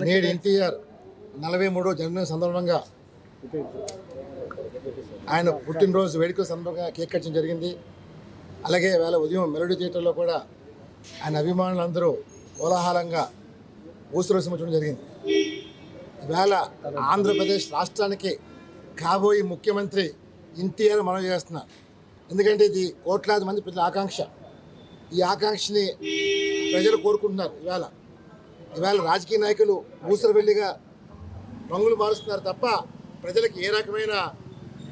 నేడు ఎన్టీఆర్ 43వ జన్మదిన సందర్భంగా ఆయన పుట్టినరోజు వేడుకల సందర్భంగా కేక్ కటింగ్ జరిగింది. అలాగే వేళ ఉదయం మెలోడీ థియేటర్లో కూడా ఆయన అభిమానులందరూ కోలాహలంగా ఊసురోసించడం జరిగింది. ఈవేళ ఆంధ్రప్రదేశ్ రాష్ట్రానికి కాబోయే ముఖ్యమంత్రి ఎన్టీఆర్ మనవి చేస్తున్నారు. ఎందుకంటే ఇది కోట్లాది మంది ప్రజల ఆకాంక్ష. ఈ ఆకాంక్షని ప్రజలు కోరుకుంటున్నారు. ఈవేళ రాజకీయ నాయకులు ఊసరవెల్లిగా రంగులు మారుస్తున్నారు తప్ప ప్రజలకు ఏ రకమైన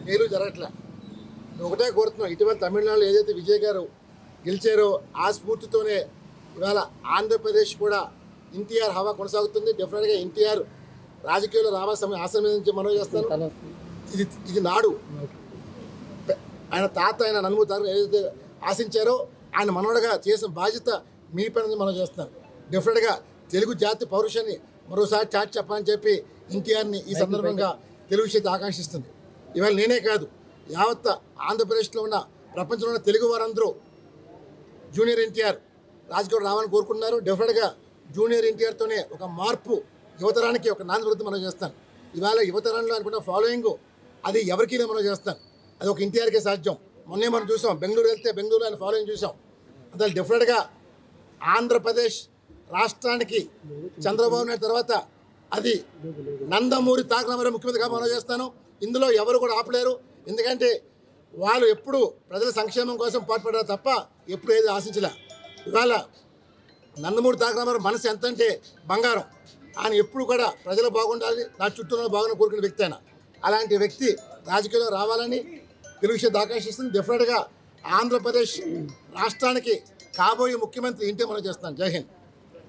మేలు జరగట్లే. ఒకటే కోరుతున్నాం, ఇటీవల తమిళనాడులో ఏదైతే విజయ్ గారు గెలిచారో ఆ స్ఫూర్తితోనే ఇవాళ ఆంధ్రప్రదేశ్ కూడా ఎన్టీఆర్ హవా కొనసాగుతుంది. డెఫినెట్గా ఎన్టీఆర్ రాజకీయాల్లో రావాల్సిన ఆశ్రమించి మనవి చేస్తాను. ఇది నాడు ఆయన తాత ఆయన నందమూరి తారక ఏదైతే ఆశించారో ఆయన మనవడగా చేసిన బాధ్యత మీ పని మనం చేస్తున్నాం. డెఫినెట్గా తెలుగు జాతి పౌరుషాన్ని మరోసారి చాటి చెప్పాలని చెప్పి ఎన్టీఆర్ని ఈ సందర్భంగా తెలుగు చేతి ఆకాంక్షిస్తుంది. ఇవాళ నేనే కాదు, యావత్ ఆంధ్రప్రదేశ్లో ఉన్న ప్రపంచంలో ఉన్న తెలుగు వారందరూ జూనియర్ ఎన్టీఆర్ రాజకీయాలు రావాలని కోరుకుంటున్నారు. డెఫినెట్గా జూనియర్ ఎన్టీఆర్తోనే ఒక మార్పు యువతరానికి ఒక నాంది వృత్తి మనం చేస్తాను. ఇవాళ యువతరంలో అనుకున్న ఫాలోయింగ్ అది ఎవరికి మనం చేస్తాను, అది ఒక ఎన్టీఆర్కే సాధ్యం. మొన్నే మనం చూసాం, బెంగళూరు వెళ్తే బెంగళూరు ఆయన ఫాలోయింగ్ చూసాం. అందువల్ల డెఫినెట్గా ఆంధ్రప్రదేశ్ రాష్ట్రానికి చంద్రబాబు నాయుడు తర్వాత అది నందమూరి తారక రామారావు ముఖ్యమంత్రిగా మనం చేస్తాను. ఇందులో ఎవరు కూడా ఆపలేరు. ఎందుకంటే వాళ్ళు ఎప్పుడు ప్రజల సంక్షేమం కోసం పాటుపడారు తప్ప ఎప్పుడు ఏది ఆశించలే. ఇవాళ నందమూరి తారక రామారావు మనసు ఎంత అంటే బంగారం. ఆయన ఎప్పుడు కూడా ప్రజలు బాగుండాలి, నా చుట్టూ బాగుండాలని కోరుకునే వ్యక్తి ఆయన. అలాంటి వ్యక్తి రాజకీయాల్లో రావాలని తెలుగు చేతి ఆకాంక్షిస్తుంది. డెఫినెట్గా ఆంధ్రప్రదేశ్ రాష్ట్రానికి కాబోయే ముఖ్యమంత్రి ఇంటే మనం చేస్తాను. జై హింద్.